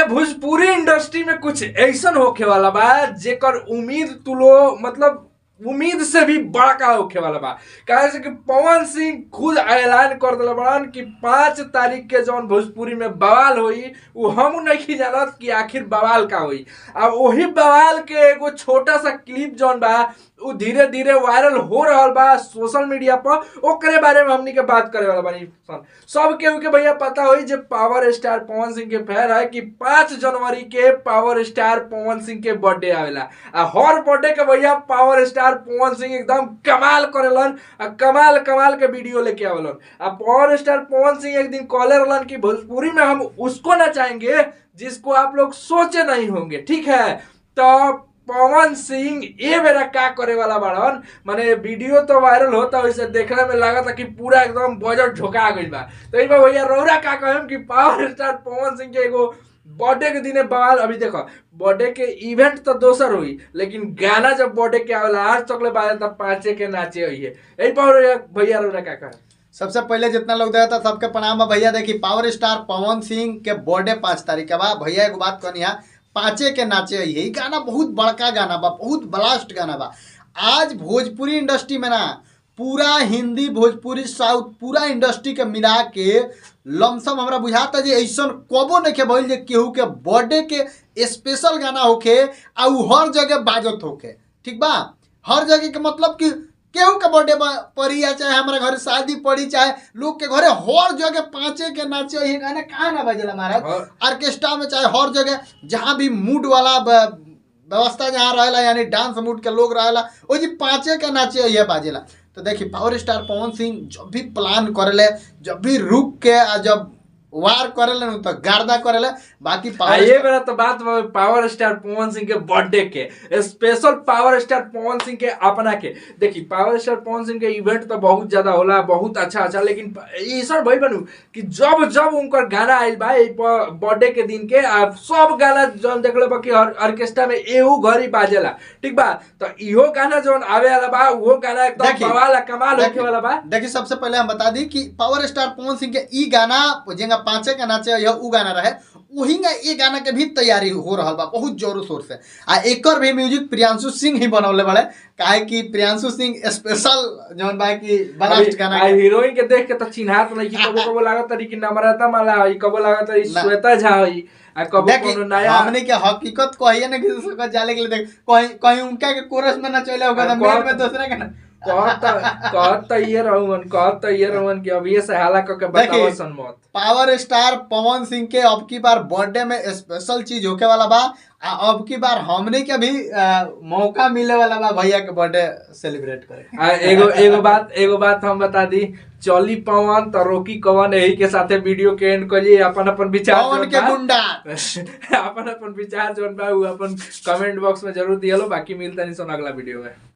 Bhojpuri industry में कुछ ऐसा होखे वाला बा जेकर उम्मीद तुलो मतलब उम्मीद से भी बड़का होखे वाला बा। कहे से कि पवन सिंह खुद ऐलान कर दिला बड़न कि 5 तारीख के जौन भोजपुरी में बवाल होई वो हम नहीं जानत कि आखिर बवाल का होई। अब वही बवाल के एगो छोटा सा क्लिप जौन बा वो धीरे धीरे वायरल हो रहा बा सोशल मीडिया पर। ओकरे बारे में हमनी के बात करे वाला बानी। सब केहू के भैया पता होई जे पावर स्टार पवन सिंह के फैन है कि 5 जनवरी के पावर स्टार पवन सिंह के बर्थडे आवेला। आ हर बर्थडे के भैया पावर स्टार पवन सिंह एकदम कमाल करेलन आ कमाल कमाल के वीडियो लेके आवेलन। आ पावर स्टार पवन सिंह एक दिन कॉलर रहलन कि भोजपुरी में हम उसको नचाएंगे जिसको आप लोग सोचे नहीं होंगे। ठीक है, तो पवन सिंह ये मेरा क्या करे वाला बाड़न, माने वीडियो तो वायरल होता वैसे देखने में लगा था कि पूरा एकदम बजट झोंका गई बा। तो एक बार भैया रौरा का कहम कि पावर स्टार पवन सिंह के एगो बर्थडे के दिन बवाल। अभी देखो बर्थडे के इवेंट तो दोसर हुई लेकिन गाना जब बर्थडे के आवेला आज तक ले बाजे तब 5 के नाचे हुई है। यही पर भैया रौरा का कहम। सबसे पहले जितना लोग देखा था सबके प्रणाम है भैया। देखी पावर स्टार पवन सिंह के बर्थडे 5 तारीख के बा। भैया एक बात कहनी है, 5 के नाचे यही गाना बहुत बड़का गाना बा, बहुत ब्लास्ट गाना बा। आज भोजपुरी इंडस्ट्री में ना पूरा हिंदी भोजपुरी साउथ पूरा इंडस्ट्री के मिला के लमसम हमरा बुझाता जे ऐसन कबो नहीं भइल जे केहू के बर्थडे के स्पेशल गाना होखे आ उ हर जगह बाजत होखे। ठीक बा, हर जगह के मतलब कि केहू के बर्थडे पड़ी या चाहे हमारे घर शादी पड़ी चाहे लोग के घरे हर जगह 5 के नाचे ये गाना कहाँ ना बजेला महाराज। ऑर्केस्ट्रा में चाहे हर जगह जहाँ भी मूड वाला व्यवस्था जहाँ रहेला यानी डांस मूड के लोग रहेला वो जी 5 के नाचे ये बाजेला। तो देखिए पावर स्टार पवन सिंह जब भी प्लान करेले जब भी रुक के जब वार करेले न तो गार्दा करेले। बाकी ये मेरा तो बात पावर स्टार पवन सिंह के बर्थडे के special power star Pawan Singh के अपना के देखी पावर स्टार पवन सिंह के इवेंट तो बहुत ज्यादा होला बहुत अच्छा लेकिन ऐसा भाई बनू कि जब जब उनकर गाना आयल बा बर्थडे के दिन के सब गाना जौन देख लो कि ऑर्केस्ट्रा में एहू घड़ी बाजेला। ठीक बा, तो इहो गाना जौन आवे वाला बा वो गाना एकदम बवाल कमाल होखे वाला बा। देखिए सबसे पहले हम बता दी कि पावर स्टार पवन सिंह के ई गाना जेंगा 5 के नाचे यह उ गाना रहे वही ये गाना के भी तैयारी हो रहा बा बहुत जोरों शोर से। आ एकर भी म्यूजिक प्रियांशु सिंह ही बनौले बड़े काहे कि प्रियांशु सिंह स्पेशल जौन बा कि ब्लास्ट गाना हीरोइन के देख के तो चिन्हात नहीं कि कबो कबो लागत तरी कि नम्रता माला है, कबो लागत तरी श्वेता झा है, आ कबो कोनो नया हमने के हकीकत कहिए ना कि उसको जाले के लिए देख कहीं कहीं उनका के कोरस में ना चले होगा मेल में दूसरा के ना कहत ये रहूंगन कि अभी से हाला करके बताओ सनमत। पावर स्टार पवन सिंह के अब की बार बर्थडे में स्पेशल चीज होके वाला बा। अब की बार हमने के भी मौका मिले वाला बा भैया के बर्थडे सेलिब्रेट करे। एगो बात हम बता दी, चली पवन तो रोकी कवन यही के साथे वीडियो के एंड करिए। अपन विचार पवन के गुंडा अपन विचार जोन बा अपन कमेंट बॉक्स में जरूर दियो। बाकी मिलता नहीं सोन अगला वीडियो में।